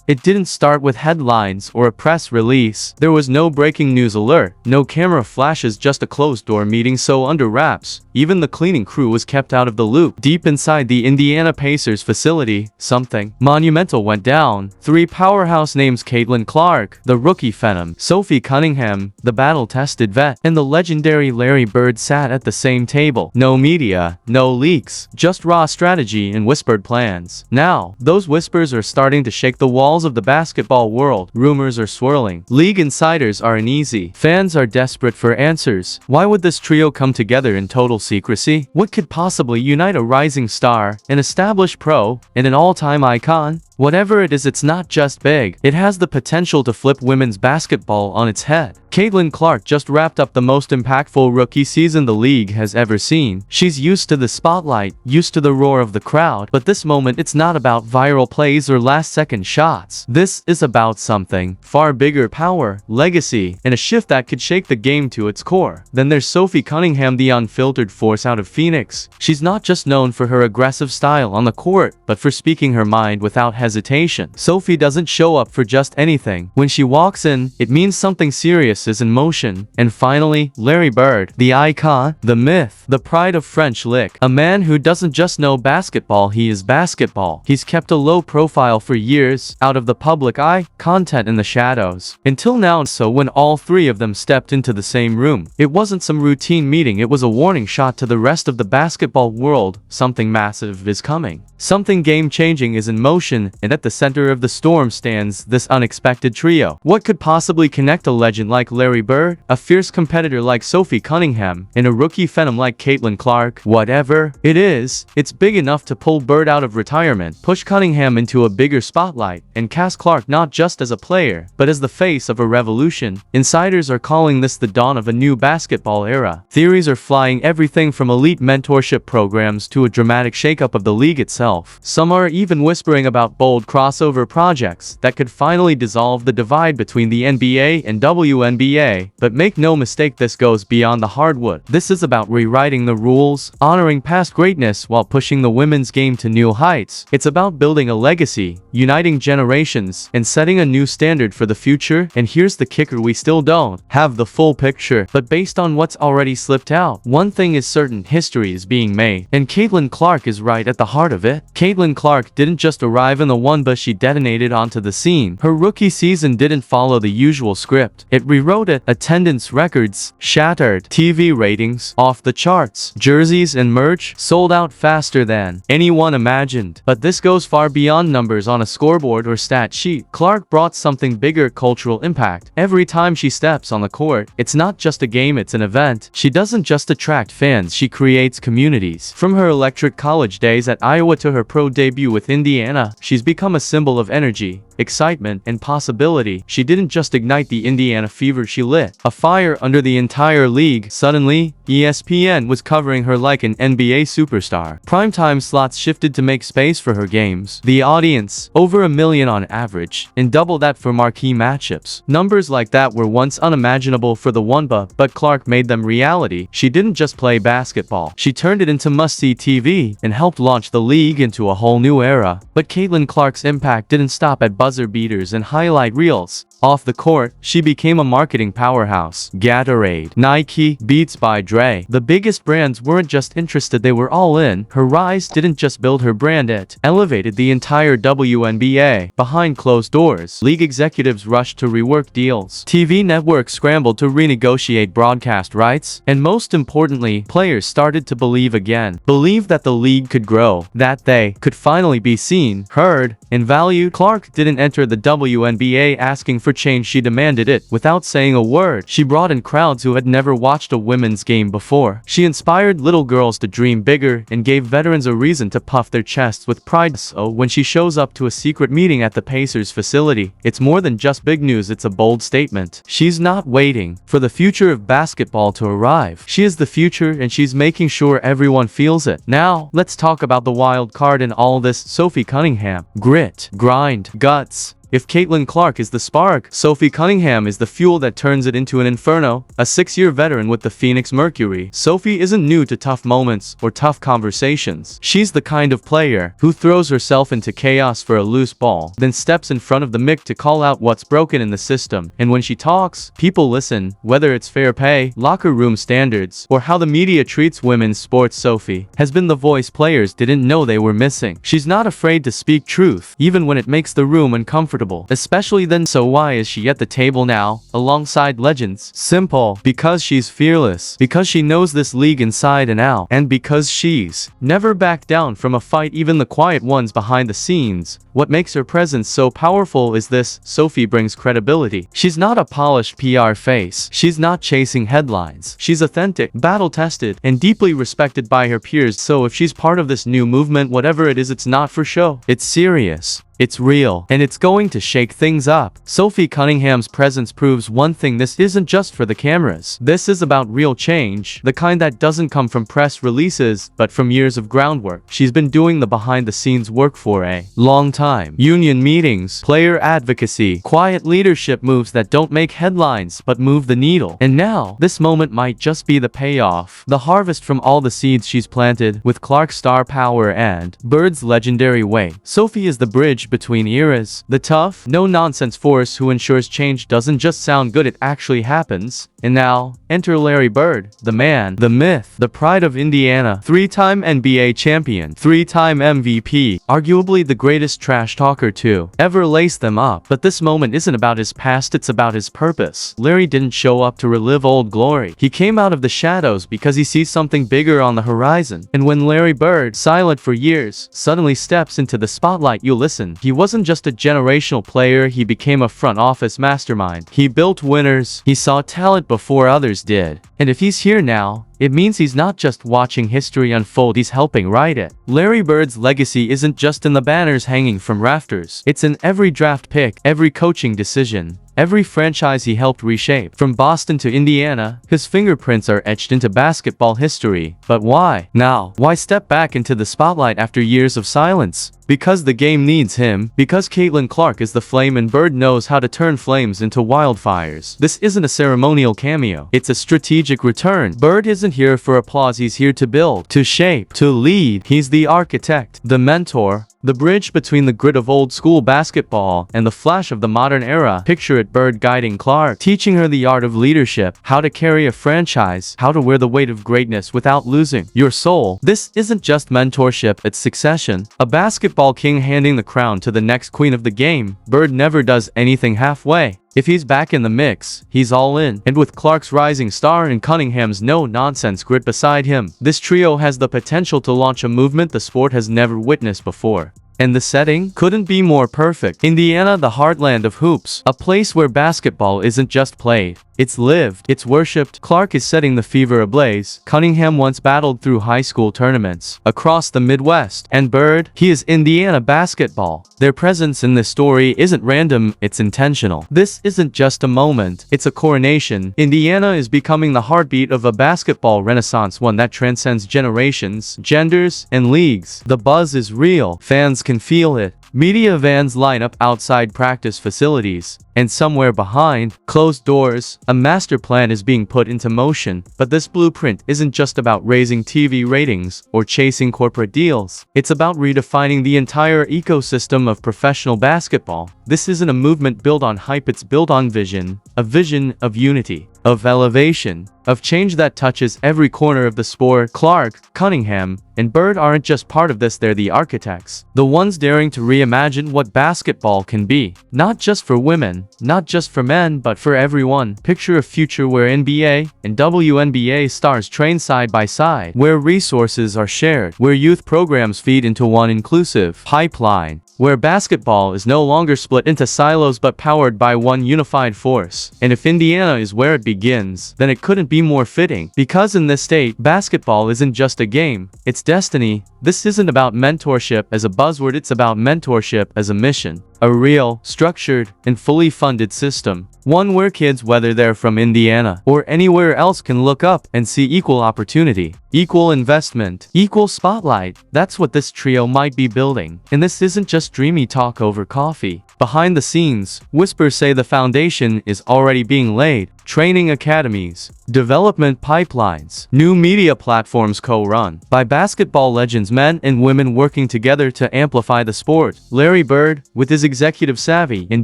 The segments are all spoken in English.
It didn't start with headlines or a press release. There was no breaking news alert, no camera flashes, just a closed-door meeting so under wraps. Even the cleaning crew was kept out of the loop. Deep inside the Indiana Pacers facility, something monumental went down. Three powerhouse names: Caitlin Clark, the rookie phenom; Sophie Cunningham, the battle-tested vet; and the legendary Larry Bird sat at the same table. No media, no leaks, just raw strategy and whispered plans. Now, those whispers are starting to shake the walls of the basketball world. Rumors are swirling. League insiders are uneasy. Fans are desperate for answers. Why would this trio come together in total secrecy? What could possibly unite a rising star, an established pro, and an all-time icon? Whatever it is, it's not just big. It has the potential to flip women's basketball on its head. Caitlin Clark just wrapped up the most impactful rookie season the league has ever seen. She's used to the spotlight, used to the roar of the crowd, but this moment, it's not about viral plays or last-second shots. This is about something far bigger: power, legacy, and a shift that could shake the game to its core. Then there's Sophie Cunningham, the unfiltered force out of Phoenix. She's not just known for her aggressive style on the court, but for speaking her mind without hesitation. Sophie doesn't show up for just anything. When she walks in, it means something serious is in motion. And finally, Larry Bird, the icon, the myth, the pride of French Lick. A man who doesn't just know basketball, he is basketball. He's kept a low profile for years, out of the public eye, content in the shadows. Until now. So when all three of them stepped into the same room, it wasn't some routine meeting, it was a warning shot to the rest of the basketball world. Something massive is coming. Something game-changing is in motion, and at the center of the storm stands this unexpected trio. What could possibly connect a legend like Larry Bird, a fierce competitor like Sophie Cunningham, and a rookie phenom like Caitlin Clark? Whatever it is, it's big enough to pull Bird out of retirement, push Cunningham into a bigger spotlight, and cast Clark not just as a player, but as the face of a revolution. Insiders are calling this the dawn of a new basketball era. Theories are flying, everything from elite mentorship programs to a dramatic shakeup of the league itself. Some are even whispering about bold crossover projects that could finally dissolve the divide between the NBA and WNBA. But make no mistake, this goes beyond the hardwood. This is about rewriting the rules, honoring past greatness while pushing the women's game to new heights. It's about building a legacy, uniting generations, and setting a new standard for the future. And here's the kicker: we still don't have the full picture, but based on what's already slipped out, one thing is certain: history is being made. And Caitlin Clark is right at the heart of it. Caitlin Clark didn't just arrive in the one, but she detonated onto the scene. Her rookie season didn't follow the usual script. It rewrote it. Attendance records shattered, TV ratings off the charts, jerseys and merch sold out faster than anyone imagined. But this goes far beyond numbers on a scoreboard or stat sheet. Clark brought something bigger: cultural impact. Every time she steps on the court, it's not just a game, it's an event. She doesn't just attract fans, she creates communities. From her electric college days at Iowa to her pro debut with Indiana, she's become a symbol of energy, excitement, and possibility. She didn't just ignite the Indiana fever, she lit a fire under the entire league. Suddenly, ESPN was covering her like an NBA superstar. Primetime slots shifted to make space for her games. The audience, over 1 million on average, and double that for marquee matchups. Numbers like that were once unimaginable for the WNBA, but Clark made them reality. She didn't just play basketball, she turned it into must-see TV and helped launch the league into a whole new era. But Caitlin Clark's impact didn't stop at buzzer beaters and highlight reels. Off the court, she became a marketing powerhouse. Gatorade, Nike, Beats by Dre. The biggest brands weren't just interested, they were all in. Her rise didn't just build her brand, it elevated the entire WNBA. Behind closed doors, league executives rushed to rework deals. TV networks scrambled to renegotiate broadcast rights. And most importantly, players started to believe again. Believe that the league could grow, that they could finally be seen, heard, and valued. Clark didn't enter the WNBA asking for change, she demanded it. Without saying a word, she brought in crowds who had never watched a women's game before. She inspired little girls to dream bigger and gave veterans a reason to puff their chests with pride. So when she shows up to a secret meeting at the Pacers facility, it's more than just big news, it's a bold statement. She's not waiting for the future of basketball to arrive. She is the future, and she's making sure everyone feels it. Now, let's talk about the wild card in all this: Sophie Cunningham. Grit, grind, guts, If Caitlin Clark is the spark, Sophie Cunningham is the fuel that turns it into an inferno. A 6-year veteran with the Phoenix Mercury, Sophie isn't new to tough moments or tough conversations. She's the kind of player who throws herself into chaos for a loose ball, then steps in front of the mic to call out what's broken in the system. And when she talks, people listen, whether it's fair pay, locker room standards, or how the media treats women's sports. Sophie has been the voice players didn't know they were missing. She's not afraid to speak truth, even when it makes the room uncomfortable, especially then. So why is she at the table now, alongside legends? Simple. Because she's fearless. Because she knows this league inside and out. And because she's never backed down from a fight, even the quiet ones behind the scenes. What makes her presence so powerful is this: Sophie brings credibility. She's not a polished PR face. She's not chasing headlines. She's authentic, battle-tested, and deeply respected by her peers. So if she's part of this new movement, whatever it is, it's not for show. It's serious. It's real, and it's going to shake things up. Sophie Cunningham's presence proves one thing: this isn't just for the cameras. This is about real change, the kind that doesn't come from press releases, but from years of groundwork. She's been doing the behind-the-scenes work for a long time. Union meetings, player advocacy, quiet leadership moves that don't make headlines, but move the needle. And now, this moment might just be the payoff, the harvest from all the seeds she's planted. With Clark's star power and Bird's legendary way, Sophie is the bridge between eras, the tough, no-nonsense force who ensures change doesn't just sound good, it actually happens. And now, enter Larry Bird, the man, the myth, the pride of Indiana, 3-time NBA champion, 3-time MVP, arguably the greatest trash talker to ever lace them up. But this moment isn't about his past, it's about his purpose. Larry didn't show up to relive old glory. He came out of the shadows because he sees something bigger on the horizon. And when Larry Bird, silent for years, suddenly steps into the spotlight, you listen. He wasn't just a generational player, he became a front office mastermind. He built winners, he saw talent before others did. And if he's here now, it means he's not just watching history unfold, he's helping write it. Larry Bird's legacy isn't just in the banners hanging from rafters. It's in every draft pick, every coaching decision, every franchise he helped reshape. From Boston to Indiana, his fingerprints are etched into basketball history. But why now? Why step back into the spotlight after years of silence? Because the game needs him. Because Caitlin Clark is the flame and Bird knows how to turn flames into wildfires. This isn't a ceremonial cameo. It's a strategic return. Bird isn't here for applause, he's here to build, to shape, to lead. He's the architect, the mentor, the bridge between the grit of old school basketball and the flash of the modern era. Picture it: Bird guiding Clark, teaching her the art of leadership, how to carry a franchise, how to wear the weight of greatness without losing your soul. This isn't just mentorship, it's succession. A basketball king handing the crown to the next queen of the game. Bird never does anything halfway. If he's back in the mix, he's all in. And with Clark's rising star and Cunningham's no-nonsense grit beside him, this trio has the potential to launch a movement the sport has never witnessed before. And the setting couldn't be more perfect. Indiana, the heartland of hoops, a place where basketball isn't just played, it's lived, it's worshipped. Clark is setting the fever ablaze. Cunningham once battled through high school tournaments across the Midwest. And Bird, he is Indiana basketball. Their presence in this story isn't random, it's intentional. This isn't just a moment, it's a coronation. Indiana is becoming the heartbeat of a basketball renaissance, one that transcends generations, genders, and leagues. The buzz is real. Fans can feel it. Media vans line up outside practice facilities, and somewhere behind closed doors, a master plan is being put into motion. But this blueprint isn't just about raising TV ratings or chasing corporate deals. It's about redefining the entire ecosystem of professional basketball. This isn't a movement built on hype, it's built on vision, a vision of unity, of elevation, of change that touches every corner of the sport. Clark, Cunningham, and Bird aren't just part of this, they're the architects. The ones daring to reimagine what basketball can be. Not just for women, not just for men, but for everyone. Picture a future where NBA and WNBA stars train side by side, where resources are shared, where youth programs feed into one inclusive pipeline, where basketball is no longer split into silos but powered by one unified force. And if Indiana is where it begins, then it couldn't be more fitting. Because in this state, basketball isn't just a game, it's destiny. This isn't about mentorship as a buzzword, it's about mentorship as a mission. A real, structured, and fully funded system. One where kids, whether they're from Indiana or anywhere else, can look up and see equal opportunity, equal investment, equal spotlight. That's what this trio might be building. And this isn't just dreamy talk over coffee. Behind the scenes, whispers say the foundation is already being laid. Training academies, development pipelines, new media platforms co-run by basketball legends, men and women working together to amplify the sport. Larry Bird, with his executive savvy and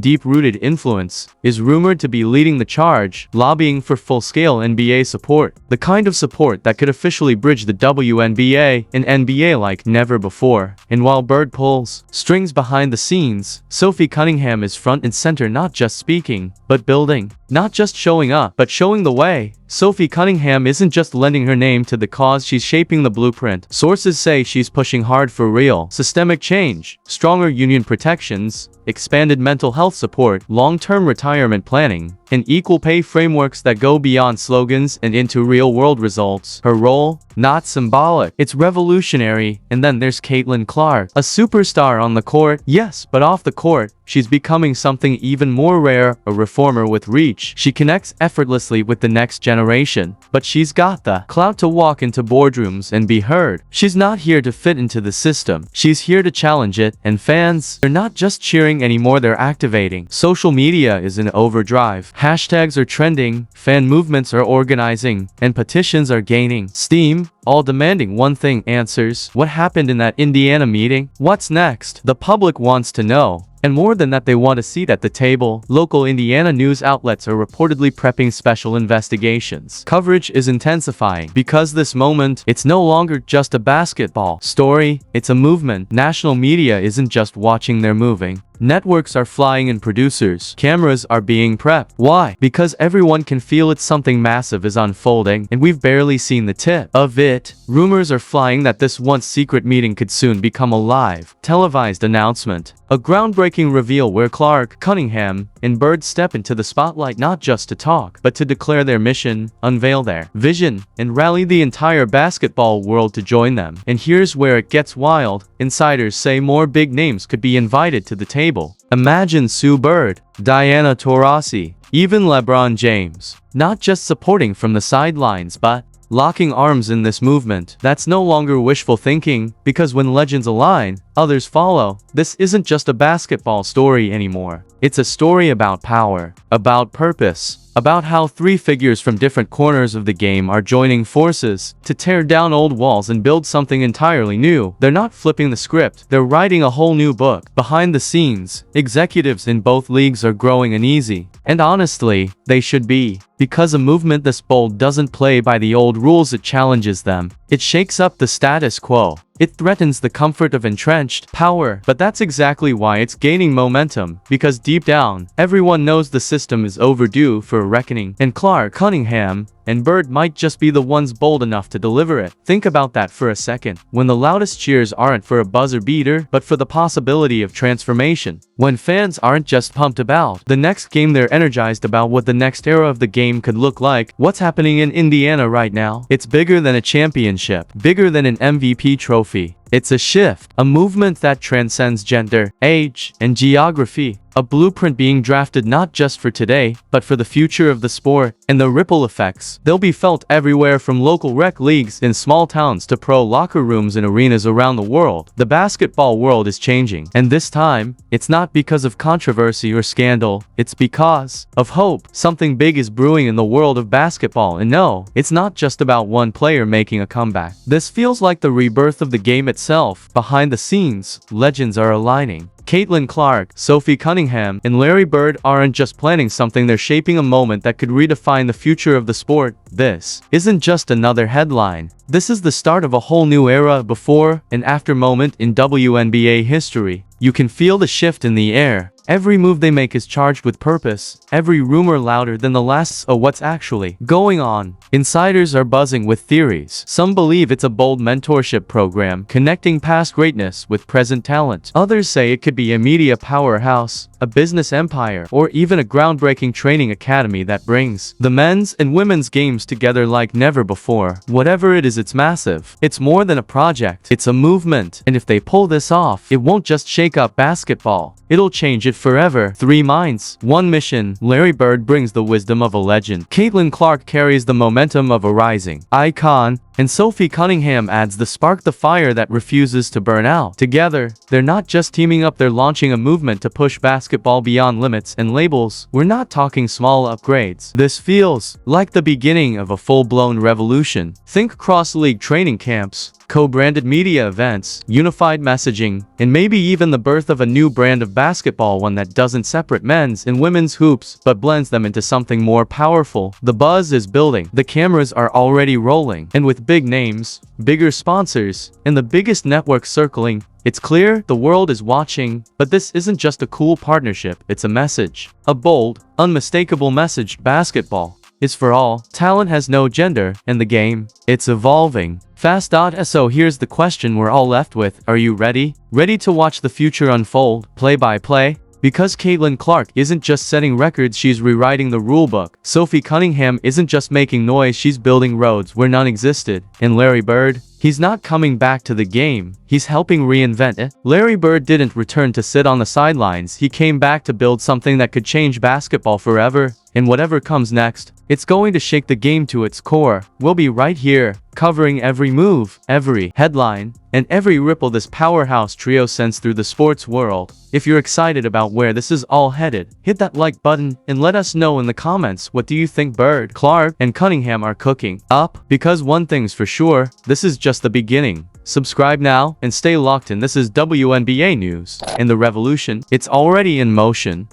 deep-rooted influence, is rumored to be leading the charge, lobbying for full-scale NBA support, the kind of support that could officially bridge the WNBA and NBA like never before. And while Bird pulls strings behind the scenes, Sophie Cunningham is front and center, not just speaking, but building. Not just showing up, but showing the way. Sophie Cunningham isn't just lending her name to the cause, she's shaping the blueprint. Sources say she's pushing hard for real, systemic change, stronger union protections, expanded mental health support, long-term retirement planning, and equal pay frameworks that go beyond slogans and into real-world results. Her role? Not symbolic. It's revolutionary. And then there's Caitlin Clark, a superstar on the court, yes, but off the court, she's becoming something even more rare, a reformer with reach. She connects effortlessly with the next generation, but she's got the clout to walk into boardrooms and be heard. She's not here to fit into the system. She's here to challenge it, and fans, they're not just cheering anymore, they're activating. Social media is in overdrive. Hashtags are trending, fan movements are organizing, and petitions are gaining steam, all demanding one thing: answers. What happened in that Indiana meeting? What's next? The public wants to know. And more than that, they want a seat at the table. Local Indiana news outlets are reportedly prepping special investigations. Coverage is intensifying because this moment, it's no longer just a basketball story, it's a movement. National media isn't just watching, they're moving. Networks are flying in, producers, cameras are being prepped. Why? Because everyone can feel it, something massive is unfolding, and we've barely seen the tip of it. Rumors are flying that this once secret meeting could soon become a live, televised announcement. A groundbreaking reveal where Clark, Cunningham, and Bird step into the spotlight, not just to talk, but to declare their mission, unveil their vision, and rally the entire basketball world to join them. And here's where it gets wild. Insiders say more big names could be invited to the table. Imagine Sue Bird, Diana Taurasi, even LeBron James. Not just supporting from the sidelines, but locking arms in this movement. That's no longer wishful thinking, because when legends align, others follow. This isn't just a basketball story anymore. It's a story about power, about purpose, about how three figures from different corners of the game are joining forces to tear down old walls and build something entirely new. They're not flipping the script, they're writing a whole new book. Behind the scenes, executives in both leagues are growing uneasy. And honestly, they should be. Because a movement this bold doesn't play by the old rules, it challenges them. It shakes up the status quo. It threatens the comfort of entrenched power. But that's exactly why it's gaining momentum, because deep down, everyone knows the system is overdue for a reckoning. And Clark, Cunningham, and Bird might just be the ones bold enough to deliver it. Think about that for a second. When the loudest cheers aren't for a buzzer beater, but for the possibility of transformation. When fans aren't just pumped about the next game, they're energized about what the next era of the game could look like. What's happening in Indiana right now? It's bigger than a championship, bigger than an MVP trophy. It's a shift, a movement that transcends gender, age, and geography. A blueprint being drafted not just for today, but for the future of the sport. And the ripple effects, they'll be felt everywhere, from local rec leagues in small towns to pro locker rooms in arenas around the world. The basketball world is changing. And this time, it's not because of controversy or scandal, it's because of hope. Something big is brewing in the world of basketball. And no, it's not just about one player making a comeback. This feels like the rebirth of the game itself. Behind the scenes, legends are aligning. Caitlin Clark, Sophie Cunningham, and Larry Bird aren't just planning something, they're shaping a moment that could redefine the future of the sport. This isn't just another headline. This is the start of a whole new era, before and after moment in WNBA history. You can feel the shift in the air. Every move they make is charged with purpose, every rumor louder than the last. So what's actually going on? Insiders are buzzing with theories. Some believe it's a bold mentorship program connecting past greatness with present talent. Others say it could be a media powerhouse, a business empire, or even a groundbreaking training academy that brings the men's and women's games together like never before. Whatever it is, it's massive. It's more than a project, it's a movement. And if they pull this off, it won't just shape shake up basketball. It'll change it forever. 3 minds, 1 mission. Larry Bird brings the wisdom of a legend. Caitlin Clark carries the momentum of a rising icon. And Sophie Cunningham adds the spark, the fire that refuses to burn out. Together, they're not just teaming up, they're launching a movement to push basketball beyond limits and labels. We're not talking small upgrades. This feels like the beginning of a full-blown revolution. Think cross-league training camps, co-branded media events, unified messaging, and maybe even the birth of a new brand of basketball, one that doesn't separate men's and women's hoops, but blends them into something more powerful. The buzz is building, the cameras are already rolling, and with big names, bigger sponsors, and the biggest network circling, it's clear the world is watching. But this isn't just a cool partnership, it's a message. A bold, unmistakable message. Basketball is for all, talent has no gender, and the game, it's evolving fast. So here's the question we're all left with. Are you ready? Ready to watch the future unfold, play by play? Because Caitlin Clark isn't just setting records, she's rewriting the rulebook. Sophie Cunningham isn't just making noise, she's building roads where none existed. And Larry Bird, he's not coming back to the game, he's helping reinvent it. Larry Bird didn't return to sit on the sidelines, he came back to build something that could change basketball forever. And whatever comes next, it's going to shake the game to its core. We'll be right here, covering every move, every headline, and every ripple this powerhouse trio sends through the sports world. If you're excited about where this is all headed, hit that like button and let us know in the comments, what do you think Bird, Clark, and Cunningham are cooking up? Because one thing's for sure, this is just the beginning. Subscribe now and stay locked in. This is WNBA news, and the revolution, it's already in motion.